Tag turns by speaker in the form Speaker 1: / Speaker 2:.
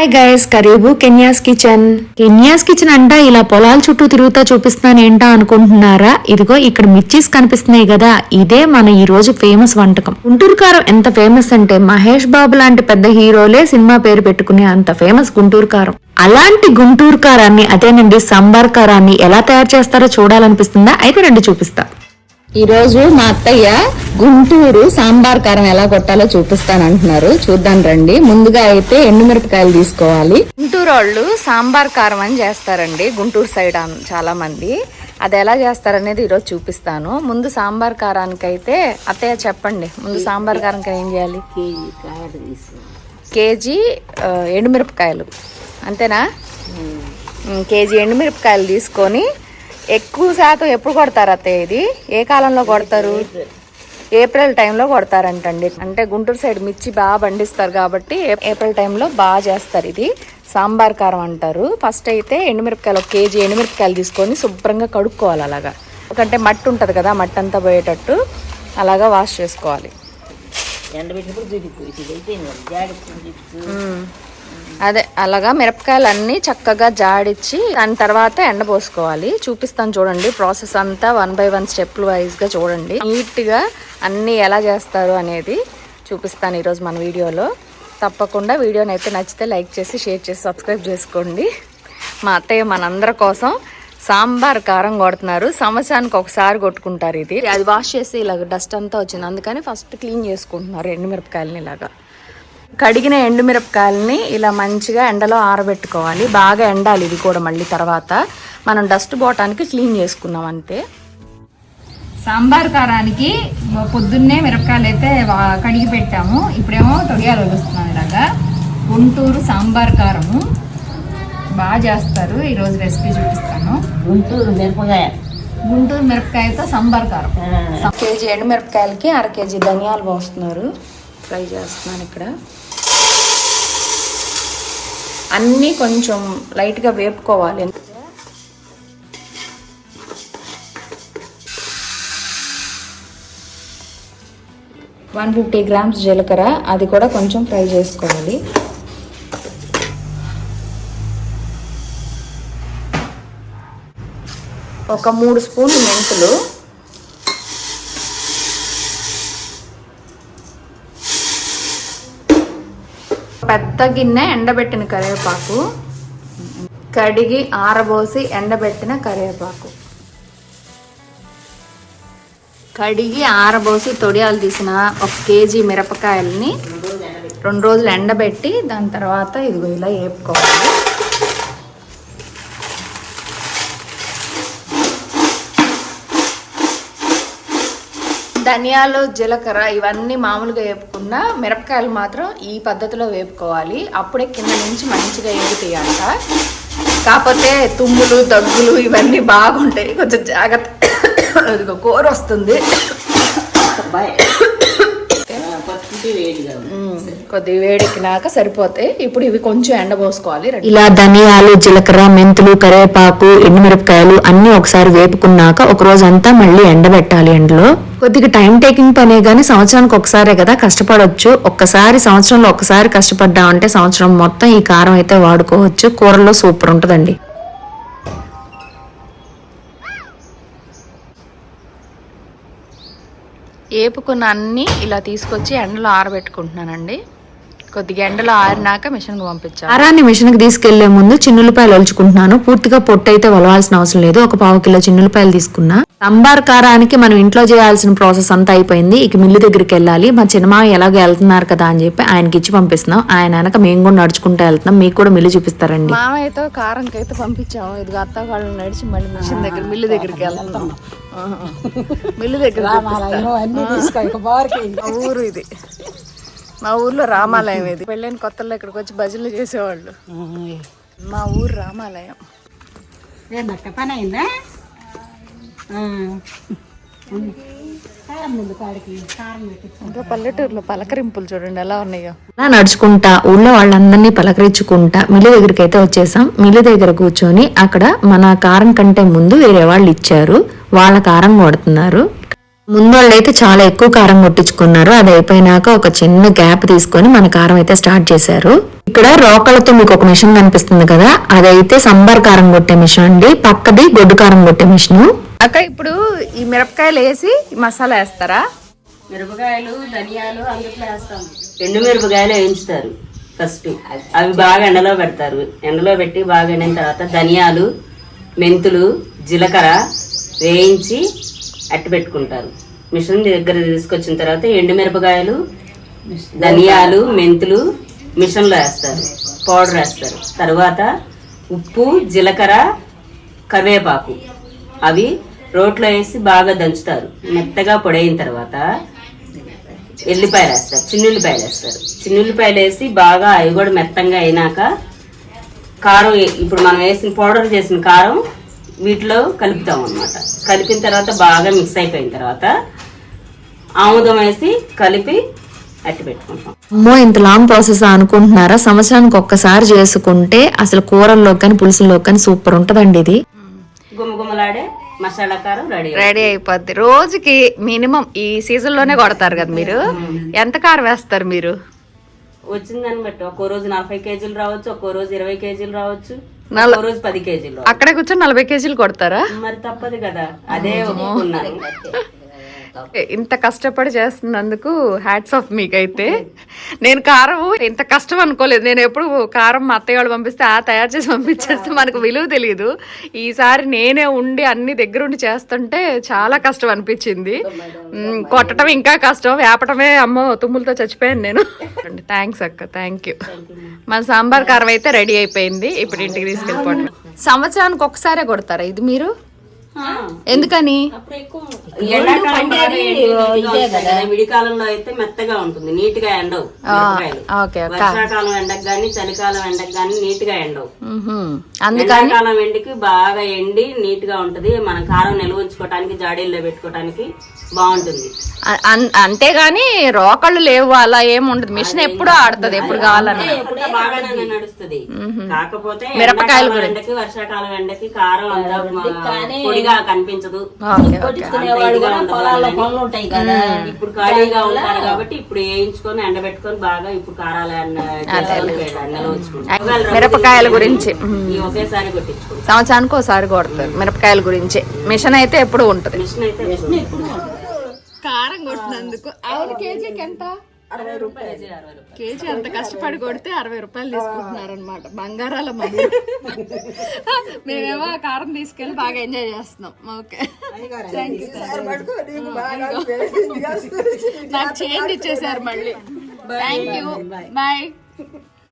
Speaker 1: Hi guys, కరీబు కెన్యాస్ kitchen అంట ఇలా పొలాల చుట్టూ తిరుగుతా చూపిస్తున్నాను ఏంటా అనుకుంటున్నారా? ఇదిగో ఇక్కడ మిర్చీస్ కనిపిస్తున్నాయి కదా, ఇదే మన ఈ రోజు ఫేమస్ వంటకం. గుంటూరు కారం ఎంత ఫేమస్ అంటే మహేష్ బాబు లాంటి పెద్ద హీరోలే సినిమా పేరు పెట్టుకునే అంత ఫేమస్ గుంటూరు కారం. అలాంటి గుంటూరు కారాన్ని, అదేనండి సాంబార్ కారాన్ని ఎలా తయారు చేస్తారో చూడాలనిపిస్తుందా? అయితే రండి చూపిస్తా. ఈ రోజు మా అత్తయ్య గుంటూరు సాంబార్ కారం ఎలా కొట్టాలో చూపిస్తాను అంటున్నారు. చూద్దాం రండి. ముందుగా అయితే ఎండుమిరపకాయలు తీసుకోవాలి. గుంటూరు వాళ్ళు సాంబార్ కారం అని చేస్తారండి, గుంటూరు సైడ్ చాలా మంది. అది ఎలా చేస్తారనేది ఈరోజు చూపిస్తాను. ముందు సాంబార్ కారానికి అయితే అత్తయ్య చెప్పండి, ముందు సాంబార్ కారంకి ఏం చేయాలి? కేజీ ఎండుమిరపకాయలు అంతేనా? కేజీ ఎండుమిరపకాయలు తీసుకొని, ఎక్కువ శాతం ఎప్పుడు కొడతారు అత్తయ్య? ఇది ఏ కాలంలో కొడతారు? ఏప్రిల్ టైంలో కొడతారంటండి. అంటే గుంటూరు సైడ్ మిర్చి బాగా పండిస్తారు కాబట్టి ఏప్రిల్ టైంలో బాగా చేస్తారు. ఇది సాంబార్ కారం అంటారు. ఫస్ట్ అయితే ఎండుమిరపకాయలు, 1 కేజీ ఎండుమిరపకాయలు తీసుకొని శుభ్రంగా కడుక్కోవాలి. అలాగా ఎందుకంటే మట్టి ఉంటుంది కదా, మట్టి అంతా పోయేటట్టు అలాగా వాష్ చేసుకోవాలి. అదే అలాగా మిరపకాయలు అన్నీ చక్కగా జాడిచ్చి దాని తర్వాత ఎండబోసుకోవాలి. చూపిస్తాను చూడండి ప్రాసెస్ అంతా 1 by 1 స్టెప్లు వైజ్గా చూడండి. నీట్గా అన్నీ ఎలా చేస్తారు అనేది చూపిస్తాను ఈరోజు మన వీడియోలో. తప్పకుండా వీడియోని అయితే నచ్చితే లైక్ చేసి, షేర్ చేసి, సబ్స్క్రైబ్ చేసుకోండి. మా అత్తయ్య మనందరి కోసం సాంబార్ కారం కొడుతున్నారు. సంవత్సరానికి ఒకసారి కొట్టుకుంటారు. ఇది అది వాష్ చేసి ఇలాగ డస్ట్ అంతా వచ్చింది, అందుకని ఫస్ట్ క్లీన్ చేసుకుంటున్నారు ఎండుమిరపకాయలని. ఇలాగా కడిగిన ఎండుమిరపకాయలని ఇలా మంచిగా ఎండలో ఆరబెట్టుకోవాలి. బాగా ఎండాలి ఇది కూడా. మళ్ళీ తర్వాత మనం డస్ట్ పోవటానికి క్లీన్ చేసుకున్నాం అంతే. సాంబార్ కారానికి పొద్దున్నే మిరపకాయలు అయితే కడిగి పెట్టాము. ఇప్పుడేమో తొడియాలు వలుస్తున్నాను. ఇలాగా గుంటూరు సాంబార్ కారము బాగా చేస్తారు. ఈరోజు రెసిపీ చూపిస్తాను. గుంటూరు మిరపకాయతో సాంబార్ కారం. కేజీ ఎండుమిరపకాయలకి 1/2 కేజీ ధనియాలు పోస్తున్నారు. ఫ్రై చేస్తున్నాను. ఇక్కడ అన్నీ కొంచెం లైట్గా వేపుకోవాలి. 150 grams జీలకర్ర, అది కూడా కొంచెం ఫ్రై చేసుకోవాలి. ఒక 3 స్పూన్లు మెంతులు, పెద్ద గిన్నె ఎండబెట్టిన కరివేపాకు, కడిగి ఆరబోసి ఎండబెట్టిన కరివేపాకు, కడిగి ఆరబోసి తొడియాలు తీసిన 1 కేజీ మిరపకాయలని 2 రోజులు ఎండబెట్టి దాని తర్వాత ఇదిగో ఇలా వేపుకోవాలి. ధనియాలు, జీలకర్ర ఇవన్నీ మామూలుగా వేపుకున్నా, మిరపకాయలు మాత్రం ఈ పద్ధతిలో వేపుకోవాలి. అప్పుడే కింద నుంచి మంచిగా వేగుతాయంట. కాకపోతే తుమ్ములు, దగ్గులు ఇవన్నీ బాగుంటాయి, కొంచెం జాగ్రత్త. ఇదిగో కూర వస్తుంది. కొద్దిగా వేడెక్కినాక సరిపోతాయి. ఇప్పుడు ఇవి కొంచెం ఎండబోసుకోవాలి. ఇలా ధనియాలు, జీలకర్ర, మెంతులు, కరివేపాకు, ఎండుమిరపకాయలు అన్ని ఒకసారి వేపుకున్నాక ఒక రోజు అంతా మళ్ళీ ఎండబెట్టాలి. ఎండలో కొద్దిగా టైం టేకింగ్ పనే గానీ సంవత్సరానికి ఒకసారే కదా, కష్టపడవచ్చు. సంవత్సరంలో ఒక్కసారి కష్టపడ్డామంటే సంవత్సరం మొత్తం ఈ కారం అయితే వాడుకోవచ్చు. కూరల్లో సూపర్ ఉంటుందండి. వేపుకున్న అన్ని ఇలా తీసుకొచ్చి ఎండలో ఆరబెట్టుకుంటున్నానండి. కొద్దిగా ఎండలో ఆరినాక మిషన్కి పంపించాను. కారాన్ని మిషన్కి తీసుకెళ్లే ముందు చిన్నులపాయలు ఒలుచుకుంటున్నాను. పూర్తిగా పొట్టు అయితే వలవాల్సిన అవసరం లేదు. ఒక 1/4 కిలో చిన్నులపాయలు తీసుకున్నా. సాంబార్ కారానికి మనం ఇంట్లో చేయాల్సిన ప్రాసెస్ అంతా అయిపోయింది. ఇక మిల్లు దగ్గరికి వెళ్ళాలి. మా చిన్నమామ ఎలాగో వెళ్తున్నారు కదా అని చెప్పి ఆయనకి ఇచ్చి పంపిస్తున్నాం. ఆయన వెనక మేము కూడా నడుచుకుంటూ వెళ్తున్నాం. మీకు కూడా మిల్లు చూపిస్తారండి. మామయ్యతో కారంకి అయితే పంపించాము. ఇదిగో అత్త వాళ్ళు నడిచి మళ్ళీ మిషన్ దగ్గర మిల్లు దగ్గరికి వెళ్తున్నాం. మిల్లు దగ్గర ఊరు ఇది. మా ఊర్లో రామాలయం ఇది. పెళ్ళైన కొత్తలో ఇక్కడికి వచ్చి భజనలు చేసేవాళ్ళు. మా ఊరు రామాలయం.
Speaker 2: పని అయిందా?
Speaker 1: ఇంకా పల్లెటూరులో పలకరింపులు చూడండి ఎలా ఉన్నాయో. నడుచుకుంటా ఊళ్ళో వాళ్ళందరినీ పలకరించుకుంటా మిల్లు దగ్గరికి అయితే వచ్చేసాం. మిల్లు దగ్గర కూర్చొని అక్కడ మన కారం కంటే ముందు వేరే వాళ్ళు ఇచ్చారు, వాళ్ళ కారం కొడుతున్నారు. ముందు వాళ్ళు అయితే చాలా ఎక్కువ కారం కొట్టించుకున్నారు. అది అయిపోయినాక ఒక చిన్న గ్యాప్ తీసుకొని మన కారం అయితే స్టార్ట్ చేశారు. ఇక్కడ రోకలతో మీకు ఒక మిషన్ కనిపిస్తుంది కదా, అదైతే సంబార్ కారం కొట్టే మిషన్ అండి, పక్కది గొడ్డు కారం కొట్టే మిషన్. అక్క ఇప్పుడు ఈ మిరపకాయలు వేసి మసాలా వేస్తారా?
Speaker 2: మిరపకాయలు ధనియాలు అందుట్లో వేస్తాం. ఎండు మిరపకాయలు వేయించుతారు ఫస్ట్, అవి బాగా ఎండలో పెడతారు. ఎండలో పెట్టి బాగా ఎండిన తర్వాత ధనియాలు, మెంతులు, జీలకర్ర వేయించి అట్టి పెట్టుకుంటారు. మిషన్ దగ్గర తీసుకొచ్చిన తర్వాత ఎండు మిరపకాయలు, ధనియాలు, మెంతులు మిషన్లో వేస్తారు, పౌడర్ వేస్తారు. తర్వాత ఉప్పు, జీలకర్ర, కరివేపాకు అవి రోట్లో వేసి బాగా దంచుతారు. మెత్తగా పొడైన తర్వాత ఎల్లిపాయలు వేస్తారు, చిన్నుల్లిపాయలు వేస్తారు. చిన్నుల్లిపాయలు వేసి బాగా అవి కూడా మెత్తంగా అయినాక కారం, ఇప్పుడు మనం వేసిన పౌడర్ చేసిన కారం వీటిలో కలుపుతాం అన్నమాట. కలిపిన తర్వాత బాగా మిక్స్ అయిపోయిన తర్వాత ఆముదం వేసి కలిపి అట్టి పెట్టుకుంటాం.
Speaker 1: అమ్మో ఇంత లాంగ్ ప్రాసెస్ అనుకుంటున్నారా? సంవత్సరానికి ఒక్కసారి చేసుకుంటే అసలు కూరల్లో కానీ పులుసుల్లో కానీ సూపర్ ఉంటదండి. ఇది
Speaker 2: గుమగుమలాడే మసాలా కారం
Speaker 1: రెడీ అయిపోద్ది. రోజుకి మినిమం ఈ సీజన్ లోనే కొడతారు కదా మీరు. ఎంత కారం వేస్తారు మీరు?
Speaker 2: వచ్చిందని బట్టి ఒక్కో రోజు 40 కేజీలు రావచ్చు, ఒక్కో రోజు 20 కేజీలు రావచ్చు, ఒక్కో రోజు 10 కేజీలు.
Speaker 1: అక్కడే కూర్చొని 40 కేజీలు కొడతారా?
Speaker 2: మరి తప్పదు కదా, అదే ఒప్పుకున్నాను.
Speaker 1: ఇంత కష్టపడి చేస్తున్నందుకు హ్యాట్స్ ఆఫ్ మీకైతే. నేను కారం ఇంత కష్టం అనుకోలేదు. నేను ఎప్పుడు కారం మా అత్తయ్య వాళ్ళు పంపిస్తే తయారు చేసి పంపించేస్తే మనకు విలువ తెలియదు. ఈసారి నేనే ఉండి అన్ని దగ్గరుండి చేస్తుంటే చాలా కష్టం అనిపించింది. కొట్టడం ఇంకా కష్టం, వేపటమే అమ్మో తుమ్ములతో చచ్చిపోయాను నేను. థ్యాంక్స్ అక్క, థ్యాంక్ యూ. మన సాంబార్ కారం అయితే రెడీ అయిపోయింది. ఇప్పుడు ఇంటికి తీసుకెళ్ళిపోవడం. సంవత్సరానికి ఒకసారే కొడతారా ఇది మీరు? ఎందుకని?
Speaker 2: విడికాలంలో అయితే మెత్తగా ఉంటుంది, నీట్ గా ఎండవు. వర్షాకాలం ఎండకు గానీ చలికాలం ఎండకు గానీ నీట్ గా ఎండవు. ఎండాకాలం ఎండకి బాగా ఎండి నీట్ గా ఉంటది. మన కారం నిల్వ ఉంచుకోవటానికి, జాడీల్లో పెట్టుకోవటానికి బాగుంటుంది.
Speaker 1: అంతేగాని రోకళ్ళు లేవు అలా ఏమి ఉండదు. మిషన్ ఎప్పుడు ఆడుతుంది, ఎప్పుడు కావాలని
Speaker 2: బాగానే నడుస్తుంది. కాకపోతే
Speaker 1: మిరపకాయలు
Speaker 2: ఎండకి వర్షాకాలం ఎండకి కారం అంతా పొడిగా కనిపించదు. ఇప్పుడు ఖాళీగా ఉంటారు కాబట్టి ఇప్పుడు వేయించుకొని ఎండబెట్టుకొని బాగా ఇప్పుడు కారాలు
Speaker 1: మిరపకాయల గురించి
Speaker 2: ఒకేసారి కొట్టించుకుంటాం.
Speaker 1: సంవత్సరానికి ఒకసారి కొడతారు మిరపకాయల గురించి. మిషన్ అయితే ఎప్పుడు ఉంటుంది.
Speaker 2: మిషన్ అయితే
Speaker 1: కారం కొట్టినందుకు. అవును, కేజీకి ఎంత?
Speaker 2: 60 రూపాయలు.
Speaker 1: కేజీ అంత కష్టపడి కొడితే 60 రూపాయలు తీసుకుంటున్నారు అనమాట. బంగారాల మేమేమో ఆ కారం తీసుకెళ్ళి బాగా ఎంజాయ్ చేస్తున్నాం. ఓకే, నాకు చేంజ్ ఇచ్చేసారు మళ్ళీ. Thank you, bye.